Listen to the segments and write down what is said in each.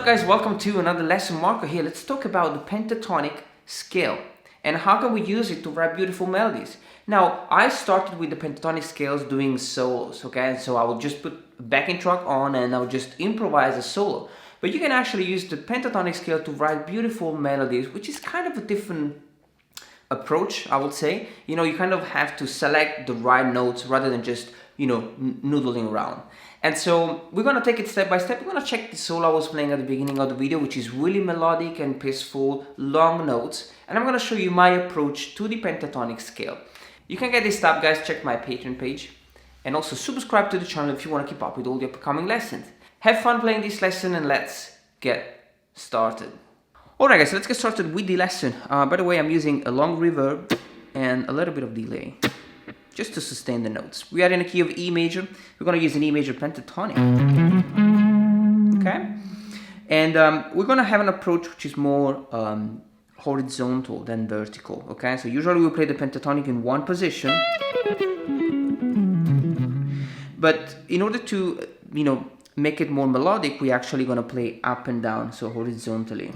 guys, welcome to another lesson. Marco here. Let's talk about the pentatonic scale and how can we use it to write beautiful melodies. Now, I started with the pentatonic scales doing solos, okay? So I will just put a backing track on and I'll just improvise a solo. But you can actually use the pentatonic scale to write beautiful melodies, which is kind of a different approach, I would say. You know, you kind of have to select the right notes rather than just, noodling around. And so we're gonna take it step by step. We're gonna check the solo I was playing at the beginning of the video, which is really melodic and peaceful, long notes. And I'm gonna show you my approach to the pentatonic scale. You can get this stuff, guys. Check my Patreon page. And also subscribe to the channel if you wanna keep up with all the upcoming lessons. Have fun playing this lesson and let's get started. Alright guys, so let's get started with the lesson. By the way, I'm using a long reverb and a little bit of delay, just to sustain the notes. We are in a key of E major. We're going to use an E major pentatonic. Okay? And we're going to have an approach which is more horizontal than vertical. Okay? So usually we play the pentatonic in one position. But in order to, make it more melodic, we're actually going to play up and down, so horizontally.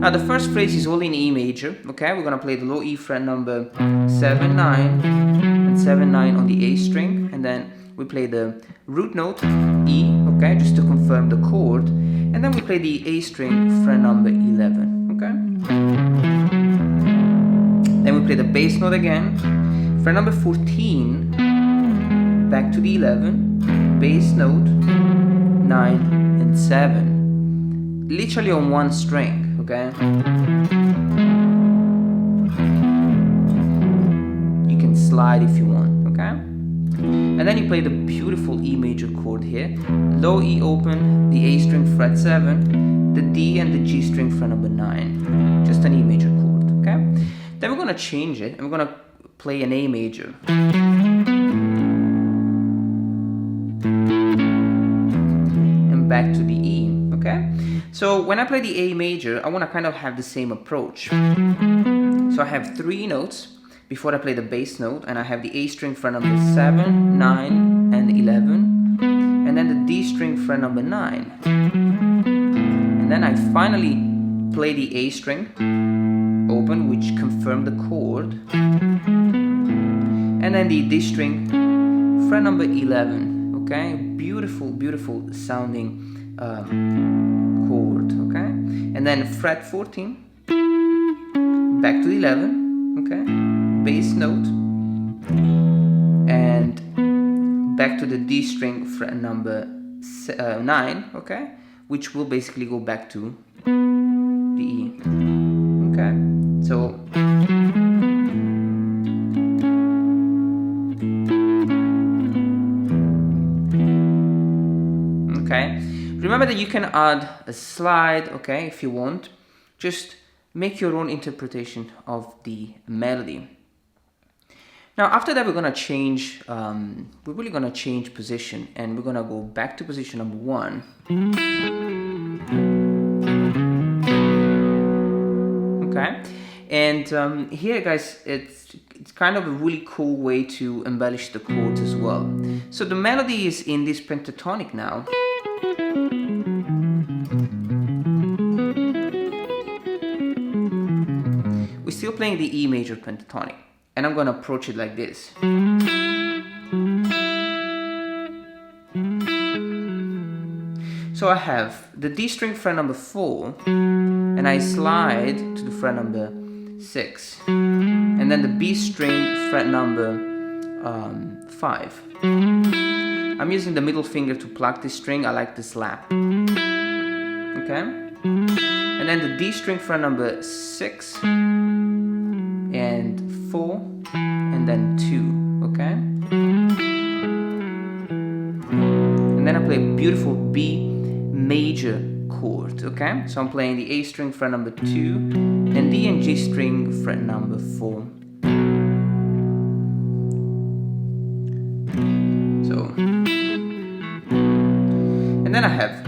Now the first phrase is all in E major, okay? We're gonna play the low E fret number 7, 9, and 7, 9 on the A string, and then we play the root note, E, okay, just to confirm the chord, and then we play the A string fret number 11, okay? Then we play the bass note again, fret number 14, back to the 11, bass note, 9, and 7, literally on one string. Okay, you can slide if you want, okay? And then you play the beautiful E major chord here. Low E open, the A string fret 7, the D and the G string fret number 9. Just an E major chord, okay? Then we're gonna change it and we're gonna play an A major. And back to the E, okay? So when I play the A major, I want to kind of have the same approach. So I have 3 notes before I play the bass note, and I have the A string fret number 7, 9, and 11, and then the D string fret number 9. And then I finally play the A string open, which confirmed the chord, and then the D string fret number 11. Okay, beautiful, beautiful sounding chord, okay? And then fret 14, back to the 11, okay? Bass note, and back to the D string fret number 9, okay? Which will basically go back to the E, okay? So okay. Remember that you can add a slide, okay, if you want. Just make your own interpretation of the melody. Now, after that, we're gonna change. We're really gonna change position, and we're gonna go back to position number 1. Okay, and here, guys, it's kind of a really cool way to embellish the chords as well. So the melody is in this pentatonic now. We're still playing the E major pentatonic, and I'm gonna approach it like this. So I have the D string fret number 4, and I slide to the fret number 6, and then the B string fret number 5. I'm using the middle finger to pluck this string. I like the slap. Okay? And then the D string fret number 6 and 4 and then 2, okay? And then I play a beautiful B major chord, okay? So I'm playing the A string fret number 2 and D and G string fret number 4. So, and then I have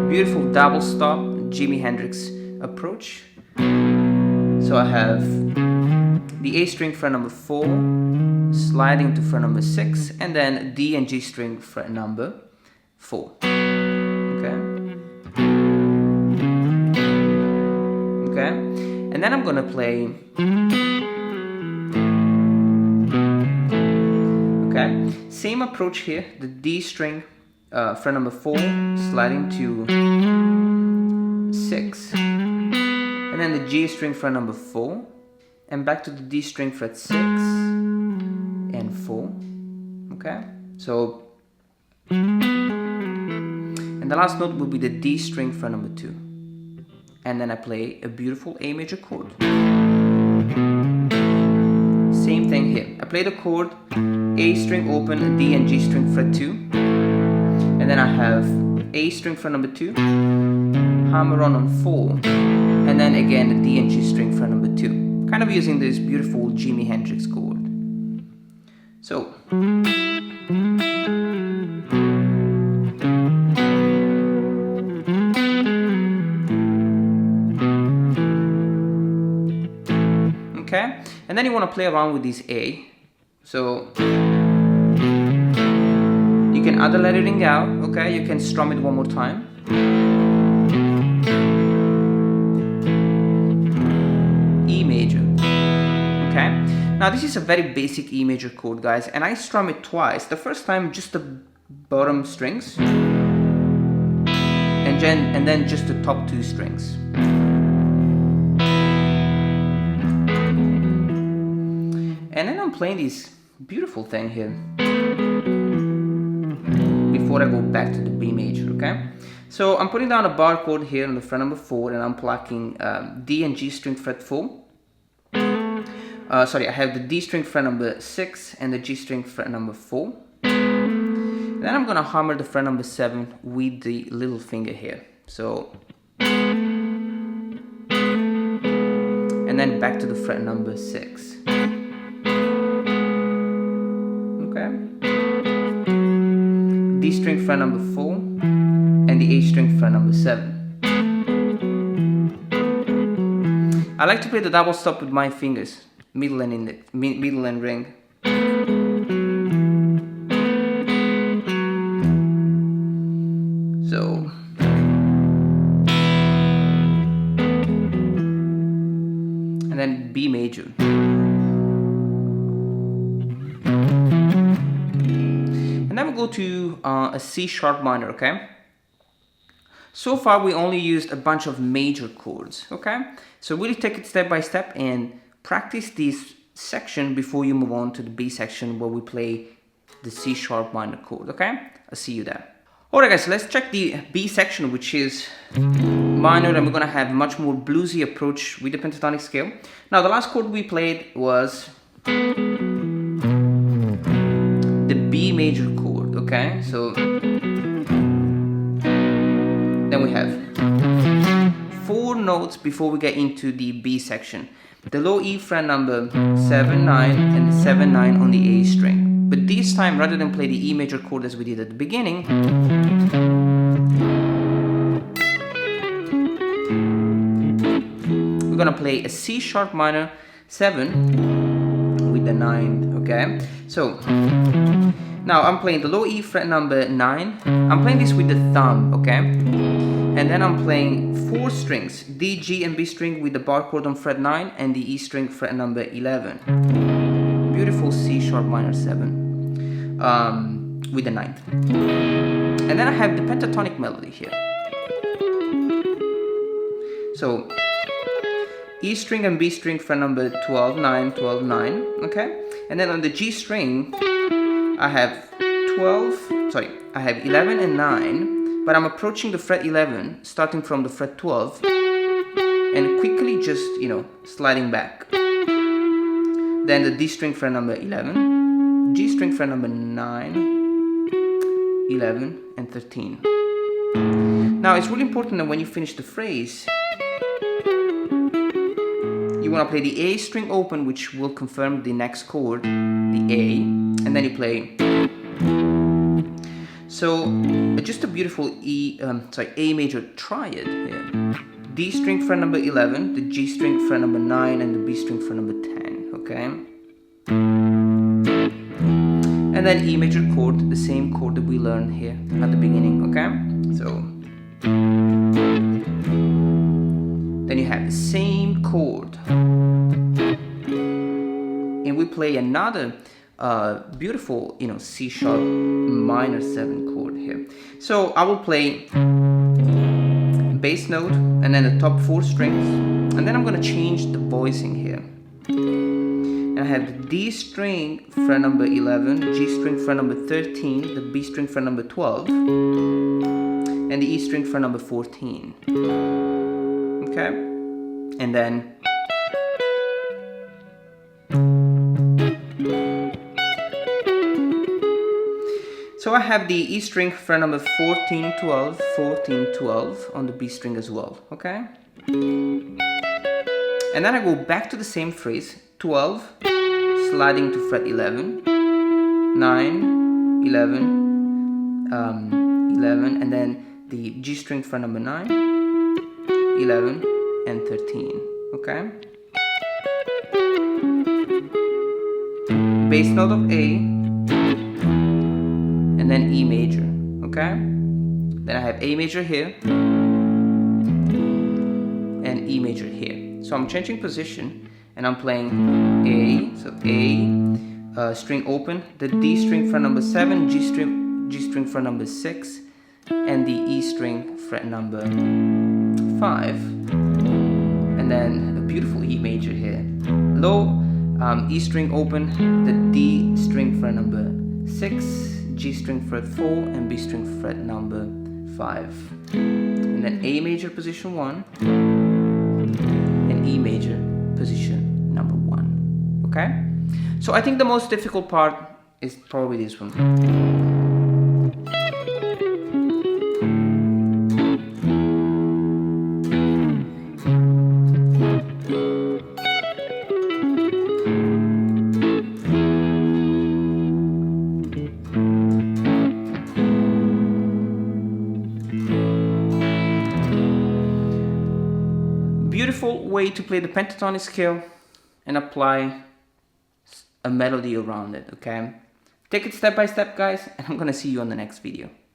beautiful double stop Jimi Hendrix approach. So I have the A string fret number 4, sliding to fret number 6, and then D and G string fret number 4. Okay. Okay. And then I'm gonna play. Okay. Same approach here. The D string, fret number 4, sliding to 6, and then the G string fret number 4, and back to the D string fret 6 and 4. Okay. So. And the last note will be the D string fret number 2. And then I play a beautiful A major chord. Same thing here. I play the chord, A string open, D and G string fret 2. And then I have A string fret number 2, hammer on 4, and then again the D and G string fret number 2. Kind of using this beautiful Jimi Hendrix chord. So. Okay, and then you want to play around with this A. So you can add the lettering out, okay, you can strum it one more time. E major. Okay, now this is a very basic E major chord, guys, and I strum it twice. The first time just the bottom strings, and then just the top 2 strings. And then I'm playing this beautiful thing here before I go back to the B major, okay? So I'm putting down a bar chord here on the fret number 4, and I'm plucking D and G string fret 4. Sorry, I have the D string fret number 6 and the G string fret number 4. Then I'm gonna hammer the fret number 7 with the little finger here. So, and then back to the fret number 6. D string fret number 4 and the A string fret number 7. I like to play the double stop with my fingers, middle and index, middle and ring. So and then B major. Go to a C sharp minor, okay? So far we only used a bunch of major chords, okay? So really take it step by step and practice this section before you move on to the B section where we play the C sharp minor chord, okay? I'll see you there. Alright guys, so let's check the B section, which is minor, and we're gonna have a much more bluesy approach with the pentatonic scale. Now the last chord we played was the B major chord. Okay, so then we have 4 notes before we get into the B section. The low E fret number 7, 9 and the 7, 9 on the A string. But this time, rather than play the E major chord as we did at the beginning, we're gonna play a C sharp minor 7 with the 9, okay? So now I'm playing the low E fret number 9. I'm playing this with the thumb, okay? And then I'm playing 4 strings, D, G, and B string with the bar chord on fret 9 and the E string fret number 11. Beautiful C sharp minor 7 with the 9th. And then I have the pentatonic melody here. So E string and B string fret number 12, 9, 12, 9, okay? And then on the G string, I have 11 and 9, but I'm approaching the fret 11, starting from the fret 12, and quickly just, sliding back. Then the D string fret number 11, G string fret number 9, 11, and 13. Now it's really important that when you finish the phrase, you want to play the A string open, which will confirm the next chord, the A, and then you play. So just a beautiful A major triad here. D string fret number 11, the G string fret number 9, and the B string fret number 10, okay? and then E major chord, the same chord that we learned here at the beginning, okay? So then you have the same chord, and we play another beautiful, C sharp minor 7 chord here. So I will play bass note and then the top 4 strings, and then I'm gonna change the voicing here. And I have the D string fret number 11, G string fret number 13, the B string fret number 12, and the E string fret number 14. Okay? And then so I have the E string fret number 14, 12, 14, 12 on the B string as well, okay? And then I go back to the same phrase, 12, sliding to fret 11, 9, 11, 11, and then the G string fret number 9, 11, and 13, okay? Bass note of A, and then E major, okay? Then I have A major here, and E major here. So I'm changing position, and I'm playing A, so A, string open, the D string fret number 7, G string fret number 6, and the E string fret number 5. And then a beautiful E major here. Low, E string open, the D string fret number 6, G string fret 4, and B string fret number 5. And then A major position 1, and E major position number 1. Okay? So I think the most difficult part is probably this one. Beautiful way to play the pentatonic scale and apply a melody around it, okay? Take it step by step, guys, and I'm gonna see you on the next video.